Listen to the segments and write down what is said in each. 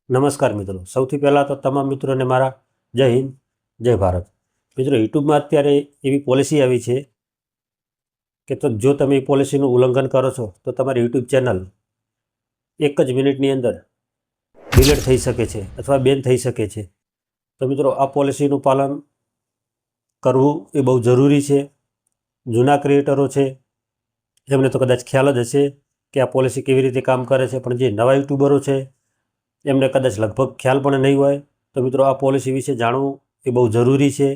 નમસ્કાર મિત્રો, સૌથી પહેલાં તો તમામ મિત્રોને મારા જય હિન્દ, જય ભારત. મિત્રો, યુટ્યુબમાં અત્યારે એવી પોલિસી આવી છે કે જો તમે એ પોલિસીનું ઉલ્લંઘન કરો છો તો તમારી યુટ્યુબ ચેનલ એક જ મિનિટની અંદર ડિલીટ થઈ શકે છે અથવા બેન થઈ શકે છે. તો મિત્રો, આ પોલિસીનું પાલન કરવું એ બહુ જરૂરી છે. જૂના ક્રિએટરો છે એમને તો કદાચ ખ્યાલ જ હશે કે આ પોલિસી કેવી રીતે કામ કરે છે, પણ જે નવા યુટ્યુબરો છે એમને કદાચ લગભગ ખ્યાલ પણ નહીં હોય. તો મિત્રો, આ પોલિસી વિશે જાણવું એ બહુ જરૂરી છે,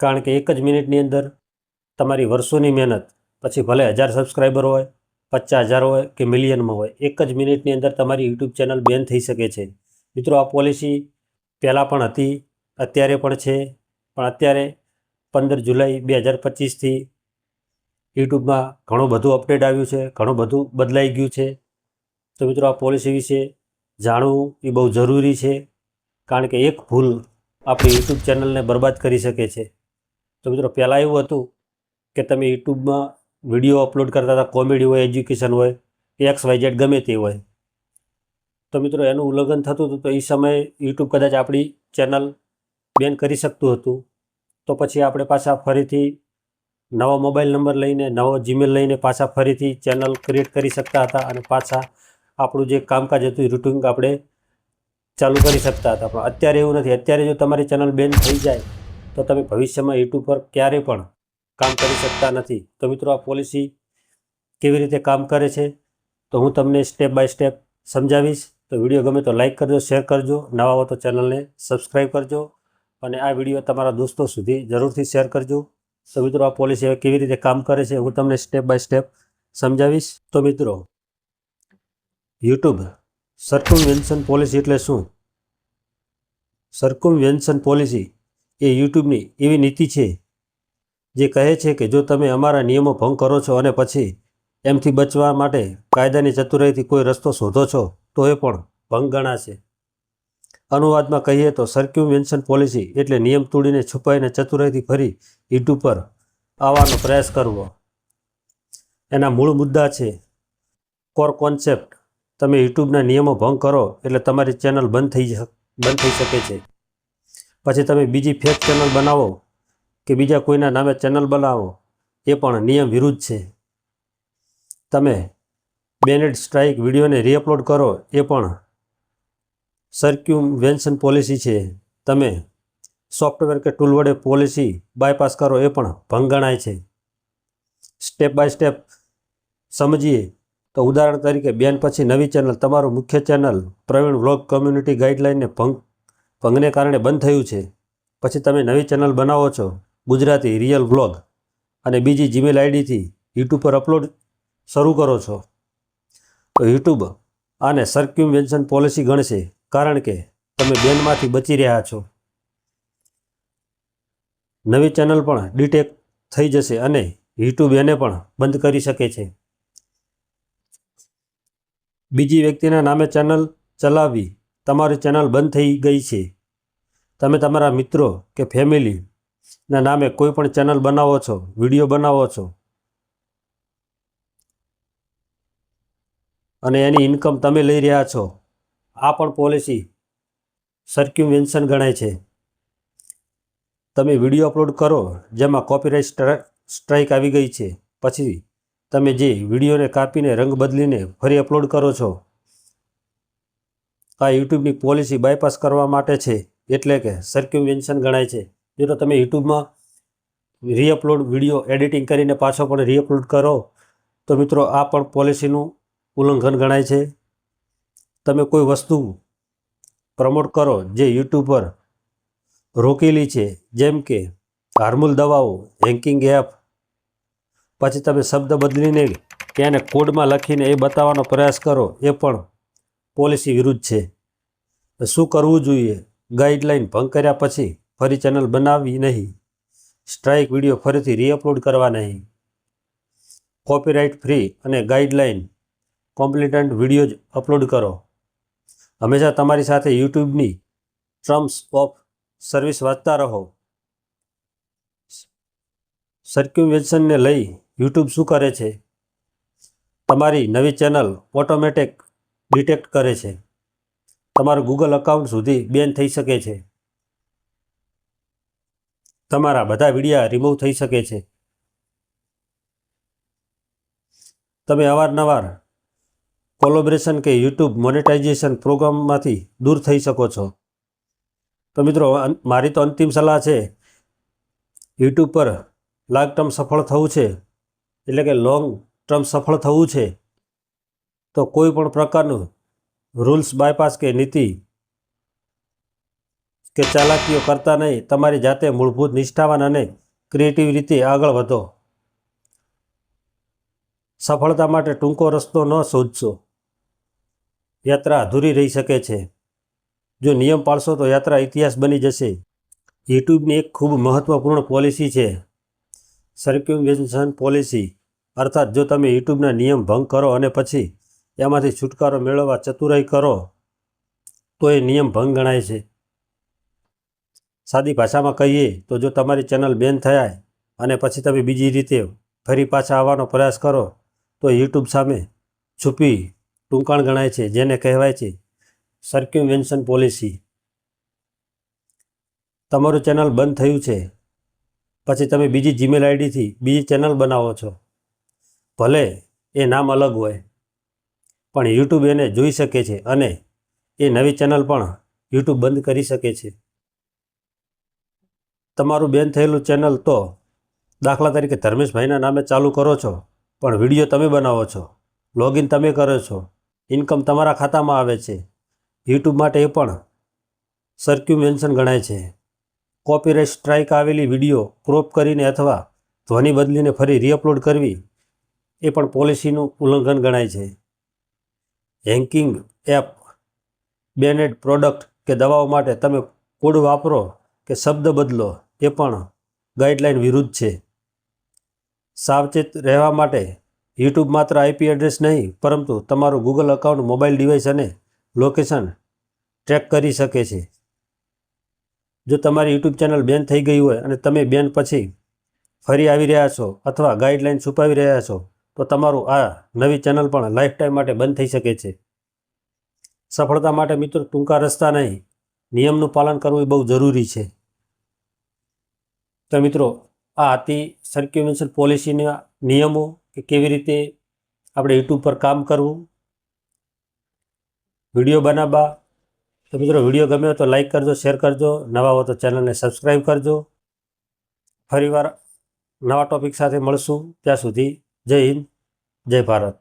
કારણ કે એક જ મિનિટની અંદર તમારી વર્ષોની મહેનત, પછી ભલે 1000 સબસ્ક્રાઈબર હોય, 50,000 હોય કે મિલિયનમાં હોય, એક જ મિનિટની અંદર તમારી યુટ્યુબ ચેનલ બેન થઈ શકે છે. મિત્રો, આ પોલિસી પહેલાં પણ હતી, અત્યારે પણ છે, પણ અત્યારે 15 જુલાઈ 2025થી યુટ્યુબમાં ઘણું બધું અપડેટ આવ્યું છે, ઘણું બધું બદલાઈ ગયું છે. તો મિત્રો, આ પોલિસી વિશે જાણવું એ બહુ જરૂરી છે, કારણ કે એક ભૂલ આપણી યુટ્યુબ ચેનલને બરબાદ કરી શકે છે. તો મિત્રો, પહેલાં એવું હતું કે તમે યુટ્યુબમાં વિડીયો અપલોડ કરતા હતા, કોમેડી હોય, એજ્યુકેશન હોય, XYZ ગમે તે હોય. તો મિત્રો, એનું ઉલ્લંઘન થતું હતું તો એ સમયે યુટ્યુબ કદાચ આપણી ચેનલ બેન કરી શકતું હતું. તો પછી આપણે પાછા ફરીથી નવો મોબાઈલ નંબર લઈને, નવો જીમેલ લઈને પાછા ફરીથી ચેનલ ક્રિએટ કરી શકતા હતા અને પાછા આપણું જે કામકાજ હતું એ રૂટિન આપણે ચાલુ કરી શકતા હતા. પણ અત્યારે એવું નથી. અત્યારે જો તમારી ચેનલ બેન થઈ જાય તો તમે ભવિષ્યમાં યુટ્યુબ પર ક્યારેય પણ કામ કરી શકતા નથી. તો મિત્રો, આ પોલિસી કેવી રીતે કામ કરે છે તો હું તમને સ્ટેપ બાય સ્ટેપ સમજાવીશ. તો વિડીયો ગમે તો લાઈક કરજો, શેર કરજો, નવા હો તો ચેનલને સબસ્ક્રાઈબ કરજો અને આ વિડીયો તમારા દોસ્તો સુધી જરૂરથી શેર કરજો. તો મિત્રો, આ પોલિસી કેવી રીતે કામ કરે છે હું તમને સ્ટેપ બાય સ્ટેપ સમજાવીશ. તો મિત્રો, યુટ્યુબ સર્કમવેન્શન પોલિસી એટલે શું? સર્કમવેન્શન પોલિસી એ યુટ્યુબની એવી નીતિ છે જે કહે છે કે જો તમે અમારા નિયમો ભંગ કરો છો અને પછી એમથી બચવા માટે કાયદાની ચતુરાઈથી કોઈ રસ્તો શોધો છો તો એ પણ ભંગ ગણાશે. અનુવાદમાં કહીએ તો સર્કમવેન્શન પોલિસી એટલે નિયમ તોડીને, છુપાઈને, ચતુરાઈથી ફરી યુટ્યુબ પર આવવાનો પ્રયાસ કરવો. એના મૂળ મુદ્દા છે કોર કોન્સેપ્ટ: તમે યુટ્યુબના નિયમો ભંગ કરો એટલે તમારી ચેનલ બંધ થઈ શકે છે. પછી તમે બીજી ફેક ચેનલ બનાવો કે બીજા કોઈના નામે ચેનલ બનાવો, એ પણ નિયમ વિરુદ્ધ છે. તમે બેનેડ સ્ટ્રાઇક વિડીયોને રીઅપલોડ કરો, એ પણ સર્ક્યુમવેન્શન પોલિસી છે. તમે સોફ્ટવેર કે ટૂલ વડે પોલિસી બાયપાસ કરો, એ પણ ભંગ ગણાય છે. સ્ટેપ બાય સ્ટેપ સમજીએ તો ઉદાહરણ તરીકે, બેન પછી નવી ચેનલ. તમારું મુખ્ય ચેનલ પ્રવીણ વ્લોગ કમ્યુનિટી ગાઈડલાઇનને ભંગને કારણે બંધ થયું છે. પછી તમે નવી ચેનલ બનાવો છો, ગુજરાતી રિયલ વ્લોગ, અને બીજી જીમેલ આઈડીથી યુટ્યુબ પર અપલોડ શરૂ કરો છો, તો યુટ્યુબ આને સર્ક્યુમવેન્શન પોલિસી ગણશે, કારણ કે તમે બેનમાંથી બચી રહ્યા છો. નવી ચેનલ પણ ડિટેક્ટ થઈ જશે અને યુટ્યુબ એને પણ બંધ કરી શકે છે. બીજી વ્યક્તિના નામે ચેનલ ચલાવવી: તમારી ચેનલ બંધ થઈ ગઈ છે. તમે તમારા મિત્રો કે ફેમિલીના નામે કોઈ પણ ચેનલ બનાવો છો, વિડીયો બનાવો છો અને એની ઇન્કમ તમે લઈ રહ્યા છો, આ પણ પોલિસી સર્ક્યુમવેન્શન ગણાય છે. તમે વિડીયો અપલોડ કરો જેમાં કોપીરાઇટ સ્ટ્રાઇક આવી ગઈ છે, પછી તમે જે વિડીયોને કાપીને રંગ બદલીને ફરી અપલોડ કરો છો, આ યુટ્યુબની પોલિસી બાયપાસ કરવા માટે છે, એટલે કે સર્ક્યુમવેન્શન ગણાય છે. જો તમે યુટ્યુબમાં રીઅપલોડ વિડીયો એડિટિંગ કરીને પાછો પણ રીઅપલોડ કરો તો મિત્રો, આ પણ પોલિસીનું ઉલ્લંઘન ગણાય છે. તમે કોઈ વસ્તુ પ્રમોટ કરો જે યુટ્યુબ પર રોકેલી છે, જેમ કે હાર્મફુલ દવાઓ, હેકિંગ એપ, પછી તમે શબ્દ બદલીને કે એને કોડમાં લખીને એ બતાવવાનો પ્રયાસ કરો, એ પણ પોલિસી વિરુદ્ધ છે. શું કરવું જોઈએ? ગાઈડલાઇન ભંગ કર્યા પછી ફરી ચેનલ બનાવવી નહીં. સ્ટ્રાઇક વિડીયો ફરીથી રીઅપલોડ કરવા નહીં. કોપીરાઇટ ફ્રી અને ગાઈડલાઇન કોમ્પ્લિટન્ટ વિડીયો જ અપલોડ કરો. હંમેશા તમારી સાથે યુટ્યુબની ટર્મ્સ ઓફ સર્વિસ વાંચતા રહો. સર્ક્યુમવેન્શનને લઈ યુટ્યુબ શું કરે છે? તમારી નવી ચેનલ ઓટોમેટિક ડિટેક્ટ કરે છે. તમારું ગૂગલ અકાઉન્ટ સુધી બેન થઈ શકે છે. તમારા બધા વિડીયા રિમૂવ થઈ શકે છે. તમે અવારનવાર કોલેબોરેશન કે યુટ્યુબ મોનેટાઇઝેશન પ્રોગ્રામમાંથી દૂર થઈ શકો છો. તો મિત્રો, મારી તો અંતિમ સલાહ છે, યુટ્યુબ પર લાંગ ટર્મ સફળ થવું છે, એટલે કે લોંગ ટર્મ સફળ થવું છે, તો કોઈ પણ પ્રકારનું રૂલ્સ બાયપાસ કે નીતિ કે ચાલાકીઓ કરતા નહીં. તમારી જાતે મૂળભૂત, નિષ્ઠાવાન અને ક્રિએટિવ રીતે આગળ વધો. સફળતા માટે ટૂંકો રસ્તો ન શોધશો. યાત્રા અધૂરી રહી શકે છે. જો નિયમ પાળશો તો યાત્રા ઇતિહાસ બની જશે. યુટ્યુબની એક ખૂબ મહત્ત્વપૂર્ણ પોલિસી છે સર્ક્યુમ્વેન્શન પોલિસી. અર્થાત જો તમે યુટ્યુબના નિયમ ભંગ કરો અને પછી એમાંથી છુટકારો મેળવવા ચતુરાઈ કરો તો એ નિયમ ભંગ ગણાય છે. સાદી ભાષામાં કહીએ તો જો તમારી ચેનલ બેન થાય અને પછી તમે બીજી રીતે ફરી પાછા આવવાનો પ્રયાસ કરો તો યુટ્યુબ સામે છુપી ટૂંકાણ ગણાય છે, જેને કહેવાય છે સર્ક્યુમ્વેન્શન પોલિસી. તમારું ચેનલ બંધ થયું છે, પછી તમે બીજી જીમેલ આઈડીથી બીજી ચેનલ બનાવો છો. ભલે એ નામ અલગ હોય, પણ યુટ્યુબ એને જોઈ શકે છે અને એ નવી ચેનલ પણ યુટ્યુબ બંધ કરી શકે છે. તમારું બેન થયેલું ચેનલ તો દાખલા તરીકે ધર્મેશભાઈના નામે ચાલુ કરો છો, પણ વિડીયો તમે બનાવો છો, લોગિન તમે કરો છો, ઇન્કમ તમારા ખાતામાં આવે છે. યુટ્યુબ માટે એ પણ સર્ક્યુમ્વેન્શન ગણાય છે. કોપીરાઇટ સ્ટ્રાઇક આવેલી વિડીયો ક્રોપ કરીને અથવા ધ્વનિ બદલીને ફરી રીઅપલોડ કરવી એ પણ પોલિસીનું ઉલ્લંઘન ગણાય છે. હેકિંગ એપ, બેનેડ પ્રોડક્ટ કે દવાઓ માટે તમે કોડ વાપરો કે શબ્દ બદલો એ પણ ગાઈડલાઇન વિરુદ્ધ છે. સાવચેત રહેવા માટે યુટ્યુબ માત્ર આઈપી એડ્રેસ નહીં, પરંતુ તમારું ગૂગલ અકાઉન્ટ, મોબાઈલ ડિવાઇસ અને લોકેશન ટ્રેક કરી શકે છે. જો તમારી યુટ્યુબ ચેનલ બેન થઈ ગઈ હોય અને તમે બેન પછી ફરી આવી રહ્યા છો અથવા ગાઈડલાઇન છુપાવી રહ્યા છો, તો તમારું આ નવી ચેનલ પણ લાઈફ ટાઈમ માટે બંધ થઈ શકે છે. સફળતા માટે મિત્રો ટૂંકા રસ્તા નહીં, નિયમનું પાલન કરવું એ બહુ જરૂરી છે. તો મિત્રો, આ હતી સર્ક્યુમ્વેન્શન પોલિસીના નિયમો કે કેવી રીતે આપણે યુટ્યુબ પર કામ કરવું, વિડીયો બનાવવા. તો મિત્રો, વિડીયો ગમ્યો તો લાઈક કરજો, શેર કરજો, નવા હો તો ચેનલને સબસ્ક્રાઈબ કરજો. ફરીવાર નવા ટોપિક સાથે મળશું. ત્યાં સુધી જય હિન્દ, જય ભારત.